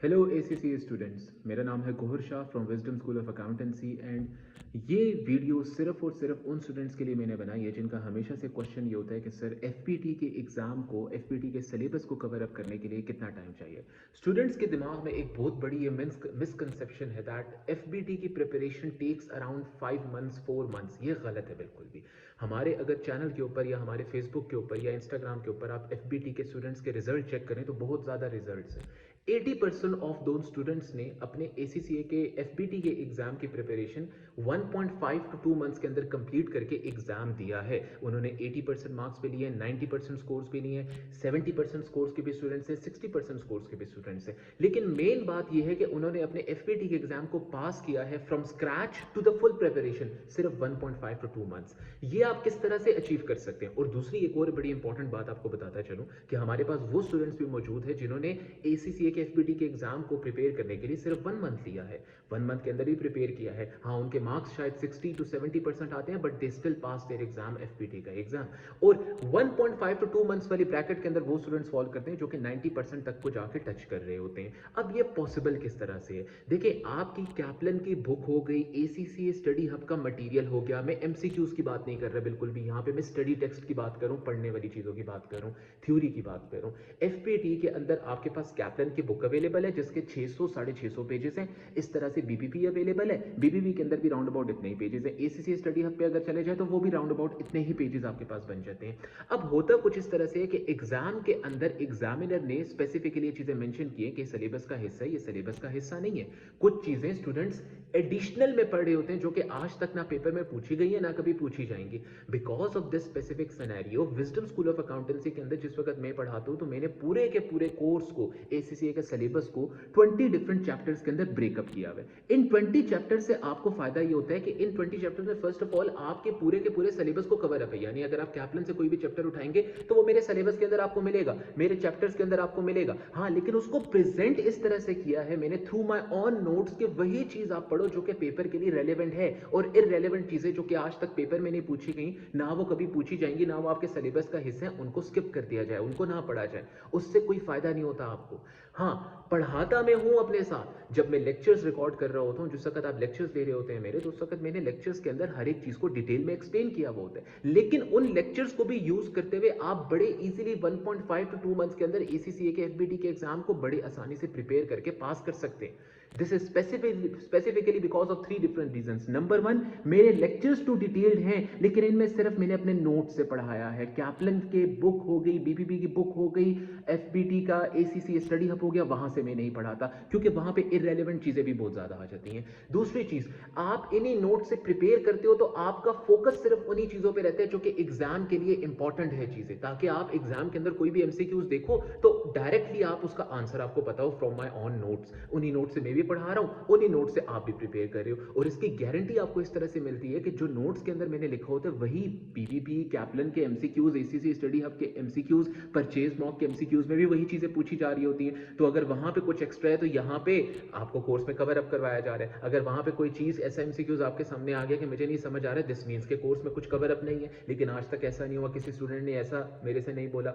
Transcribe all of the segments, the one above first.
Hello ACC students, मेरा नाम है Gohar Shah from wisdom school of accountancy and ये वीडियो सिर्फ और सिर्फ उन स्टूडेंट्स के लिए मैंने बनाई है जिनका हमेशा से क्वेश्चन ये होता है कि सर एफपीटी के एग्ज़ाम को एफपीटी के सिलेबस को कवर अप करने के लिए कितना टाइम चाहिए। स्टूडेंट्स के दिमाग में एक बहुत बड़ी ये मिसकंसेप्शन है दैट एफपीटी की preparation takes around 5 months 4 months. ये गलत है बिल्कुल भी। हमारे अगर चैनल के ऊपर या हमारे फेसबुक के ऊपर या इंस्टाग्राम के ऊपर आप एफबीटी के स्टूडेंट्स के रिजल्ट चेक करें तो बहुत ज़्यादा रिजल्ट्स हैं। 80% ऑफ दोन स्टूडेंट्स ने अपने एसीसीए के एफबीटी के एग्जाम की प्रिपरेशन 1.5 to 2 मंथ्स के अंदर कंप्लीट करके एग्जाम दिया है। उन्होंने 80% मार्क्स पे लिए, 90% स्कोर्स पे लिए, 70% स्कोर्स के भी स्टूडेंट्स हैं, 60% स्कोर्स के भी स्टूडेंट्स हैं। लेकिन मेन बात यह है कि उन्होंने अपने एफबीटी के एग्जाम को पास किया है from scratch to the full preparation सिर्फ 1.5 to 2 मंथ्स। ये आप किस तरह से अचीव कर सकते हैं। और दूसरी एक और बड़ी इंपॉर्टेंट बात आपको बताता चलूं कि हमारे पास वो स्टूडेंट्स भी मौजूद है जिन्होंने एसीसीए के एफबीटी के एग्जाम को प्रिपेयर करने के लिए सिर्फ 1 मंथ लिया है, 1 मंथ के अंदर ही प्रिपेयर किया है। हाँ, उनके मार्क्स शायद 60 to 70% आते हैं but they still pass their exam FBT का एग्जाम। और 1.5 to 2 मंथ्स वाली ब्रैकेट के अंदर वो स्टूडेंट्स फॉल करते हैं जो कि 90% तक को जाके टच कर रहे होते हैं। अब ये पॉसिबल किस तरह से है? देखिए, आपकी कैप्लन की बुक हो गई, एसीसीए स्टडी हब का मटेरियल हो गया, मैं एमसीक्यूज की बात नहीं कर रहा बिल्कुल भी, यहाँ पे मैं स्टडी टेक्स्ट की बात करूँ, पढ़ने वाली चीज़ों की बात करूँ, थ्योरी की बात करूँ। एफपीटी के अंदर आपके पास कैप्लन की बुक अवेलेबल है जिसके 600 650 पेजेस हैं। इस तरह से बीपीपी अवेलेबल है, बीपीपी के अंदर भी राउंड अबाउट इतने ही पेजेस हैं। एसीसी स्टडी हब पे अगर चले जाए तो वो भी राउंड अबाउट इतने ही पेजेस आपके पास बन जाते हैं। अब होता कुछ इस तरह से है कि एग्जाम के अंदर एग्जामिनर ने स्पेसिफिकली ये चीजें मेंशन की है कि सिलेबस का हिस्सा है, ये सिलेबस का हिस्सा नहीं है। कुछ चीजें स्टूडेंट्स एडिशनल में पढ़ रहे होते हैं जो कि आज तक ना पेपर में पूछी गई है ना कभी पूछी जाएंगी। Because of this specific scenario, wisdom school of accountancy के अंदर जिस वक्त मैं पढ़ाता हूं तो मैंने पूरे के पूरे कोर्स को, एसीसीए के सिलेबस को 20 डिफरेंट चैप्टर्स के अंदर ब्रेकअप किया हुआ है। इन 20 चैप्टर से आपको फायदा ये होता है कि इन 20 चैप्टर्स में फर्स्ट ऑफ ऑल आपके पूरे के पूरे सिलेबस को कवर अप है। यानी अगर आप कैप्लन से कोई भी चैप्टर उठाएंगे तो वो मेरे सिलेबस के अंदर आपको मिलेगा, मेरे चैप्टर्स के अंदर आपको मिलेगा। हाँ, लेकिन उसको प्रेजेंट इस तरह से किया है मैंने थ्रू माय ऑन नोट्स के वही चीज आप पढ़ो जो कि पेपर के लिए रेलेवेंट है, और इररेलेवेंट चीजें जो कि आज तक पेपर में नहीं पूछी गई, ना वो कभी पूछी जाएंगी, ना वो आपके सिलेबस का हिस्सा है, उनको स्किप कर दिया जाए, उनको ना पढ़ा जाए। उससे कोई फायदा नहीं होता आपको। हाँ, पढ़ाता मैं हूं अपने साथ। जब मैं लेक्चर्स रिकॉर्ड कर रहा होता हूं, जिस वक्त आप लेक्चर्स दे रहे होते हैं मेरे, तो उस वक्त मैंने लेक्चर्स के अंदर हर एक चीज को डिटेल में एक्सप्लेन किया हुआ होता है। लेकिन उन लेक्चर्स को भी यूज करते हुए आप बड़े इजीली 1.5 to 2 मंथ्स के अंदर एसीसीए के एफबीटी के एग्जाम को बड़े आसानी से प्रिपेयर करके पास कर सकते हैं। This is specifically because of 3 different reasons. Number 1, मेरे लेक्चर्स टू डिटेल्ड हैं लेकिन इनमें सिर्फ मैंने अपने नोट से पढ़ाया है। कैप्लन के बुक हो गई, बीपीपी की बुक हो गई, एफबीटी का एसीसी स्टडी हब हो गया, वहां से मैं नहीं पढ़ाता क्योंकि वहां पे इररेलेवेंट चीजें भी बहुत ज्यादा आ जाती हैं। दूसरी चीज, आप इन्हीं नोट से प्रिपेयर करते हो तो आपका फोकस सिर्फ उन्हीं चीजों पे रहता है जो कि एग्जाम के लिए इंपॉर्टेंट है चीजें, ताकि आप एग्जाम के अंदर कोई भी एमसीक्यूज देखो तो डायरेक्टली आप उसका आंसर आपको पता हो फ्रॉम माय ऑन नोट्स। उन्हीं नोट से मैं भी पढ़ा रहा हूं, उन्हीं नोट से आप भी प्रिपेयर कर रहे हो, और इसकी गारंटी आपको इस तरह से मिलती है कि जो नोट्स के अंदर मैंने लिखा होता है वही पीवीपी, कैप्लन के एमसीक्यूज, एसीसी स्टडी हब के एमसीक्यूज, परचेज मॉक के एमसीक्यूज में भी वही चीजें पूछी जा रही होती हैं। तो अगर वहां पे कुछ एक्स्ट्रा है तो यहाँ पे आपको कोर्स में कवर अप करवाया जा रहा है। अगर वहां पे कोई चीज ऐसा एमसीक्यूज आपके सामने आ गया कि मुझे नहीं समझ आ रहा है, दिस मींस के कोर्स में कुछ कवर अप नहीं है। लेकिन आज तक ऐसा नहीं हुआ, किसी स्टूडेंट ने ऐसा मेरे से नहीं बोला।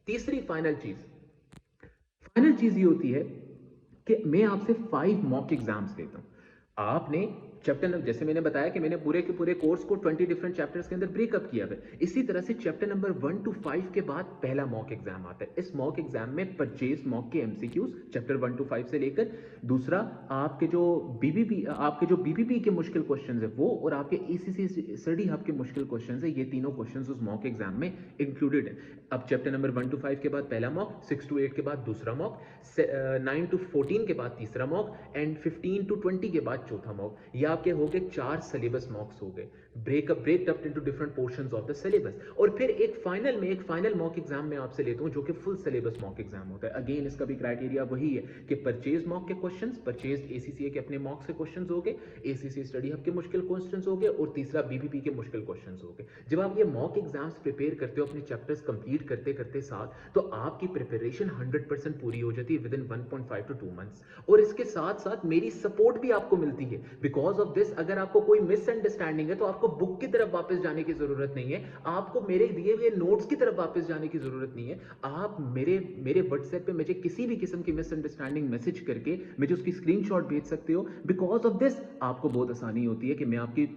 तीसरी फाइनल चीज ये होती है कि मैं आपसे 5 मॉक एग्जाम्स लेता हूं। आपने चैप्टर नंबर, जैसे मैंने बताया कि मैंने पूरे के पूरे कोर्स को 20 डिफरेंट चैप्टर्स के अंदर ब्रेकअप किया है। इसी तरह से चैप्टर नंबर 1 to 5 के बाद पहला मॉक एग्जाम आता है। इस मॉक एग्जाम में परचेज मॉक के एमसीक्यूज चैप्टर 1 to 5 से लेकर, दूसरा आपके जो बीबीपी के मुश्किल क्वेश्चंस है वो, और आपके एसीसी स्टडी हब के मुश्किल क्वेश्चंस है, ये तीनों क्वेश्चंस उस मॉक एग्जाम में इंक्लूडेड है। अब चैप्टर नंबर 1 to 5 के बाद पहला मॉक, 6 to 8 के बाद दूसरा मॉक, 9 to 14 के बाद तीसरा मॉक, एंड 15 to 20 के बाद चौथा मॉक। ये आपके हो गए 4 सिलेबस मॉक्स हो गए, breakup into different portions of the syllabus. और फिर एक फाइनल मॉक एग्जाम में आपसे लेता हूं जो कि फुल सिलेबस मॉक एग्जाम होता है। अगेन इसका भी क्राइटेरिया वही है कि परचेज मॉक के क्वेश्चंस, परचेज एसीसीए के अपने मॉक्स के क्वेश्चंस हो गए, एसीसी स्टडी हब के मुश्किल क्वेश्चंस हो गए, और तीसरा बीबीपी के मुश्किल क्वेश्चंस हो गए। जब आप ये मॉक एग्जाम्स प्रिपेयर करते हो अपने चैप्टर्स कंप्लीट करते करते साथ, तो आपकी प्रिपरेशन 100% पूरी हो जाती है विद इन 1.5 to 2 मंथ्स। और इसके साथ साथ मेरी सपोर्ट भी आपको मिलती है बिकॉज बिकॉज ऑफ दिस अगर आपको कोई मिसअंडरस्टैंडिंग है तो आपको बुक की तरफ वापस जाने की जरूरत नहीं है, आपको मेरे दिए हुए नोट्स की तरफ वापस जाने की जरूरत नहीं है। आप मेरे मेरे व्हाट्सएप पे मुझे किसी भी किस्म की मिसअंडरस्टैंडिंग मैसेज करके मुझे उसकी स्क्रीनशॉट भेज सकते हो। बिकॉज ऑफ दिस आपको बहुत आसानी होती है कि मैं आपकी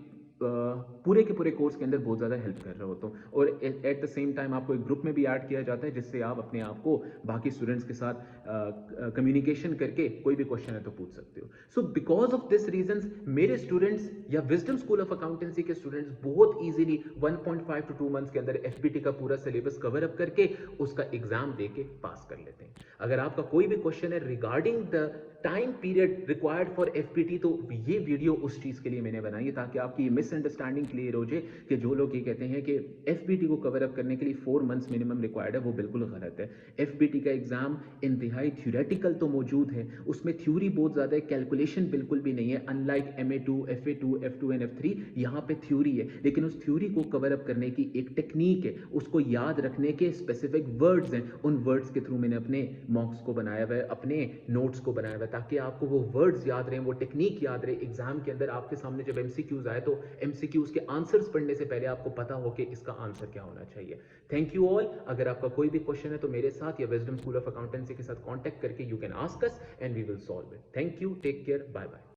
पूरे के पूरे कोर्स के अंदर बहुत ज़्यादा हेल्प कर रहा होता हूँ। और एट द सेम टाइम आपको एक ग्रुप में भी ऐड किया जाता है जिससे आप अपने आप को बाकी स्टूडेंट्स के साथ कम्युनिकेशन करके कोई भी क्वेश्चन है तो पूछ सकते हो। So because of this reasons मेरे स्टूडेंट्स या विजडम स्कूल ऑफ अकाउंटेंसी के स्टूडेंट्स बहुत इजीली 1.5 टू 2 मंथ्स के अंदर एफपीटी का पूरा सिलेबस कवर अप करके उसका एग्जाम देके पास कर लेते हैं। अगर आपका कोई भी क्वेश्चन है regarding the time period required for FPT तो ये वीडियो उस चीज के लिए मैंने बनाई है ताकि आपकी मिसअंडरस्टैंडिंग क्लियर हो जाए कि जो लोग ये कहते हैं कि एफपीटी को कवर अप करने के लिए 4 मंथ्स मिनिमम रिक्वायर्ड है, वो बिल्कुल गलत है। एफपीटी का एग्जाम इंतहाई थ्योरेटिकल तो मौजूद है, उसमें थ्योरी बहुत ज्यादा है, कैलकुलेशन बिल्कुल भी नहीं है। Unlike MA2 FA2 F2 and F3 यहाँ पे थ्योरी है, लेकिन उस थ्योरी को कवर अप करने की एक टेक्निक है, उसको याद रखने के स्पेसिफिक वर्ड्स हैं। उन वर्ड्स के थ्रू मैंने अपने मॉक्स को बनाया हुआ है, अपने नोट्स को बनाया हुआ है, ताकि आपको वो वर्ड्स याद रहे, वो टेक्निक याद रहे। एग्जाम के अंदर आपके सामने जब एमसीक्यूज आए तो एमसीक्यूज के आंसर्स पढ़ने से पहले आपको पता हो कि इसका आंसर क्या होना चाहिए। Thank you all. अगर आपका कोई भी क्वेश्चन है तो मेरे साथ या विजडम स्कूल ऑफ अकाउंटेंसी के साथ कांटेक्ट करके you can ask us and we will solve it. Thank you, take care, bye bye.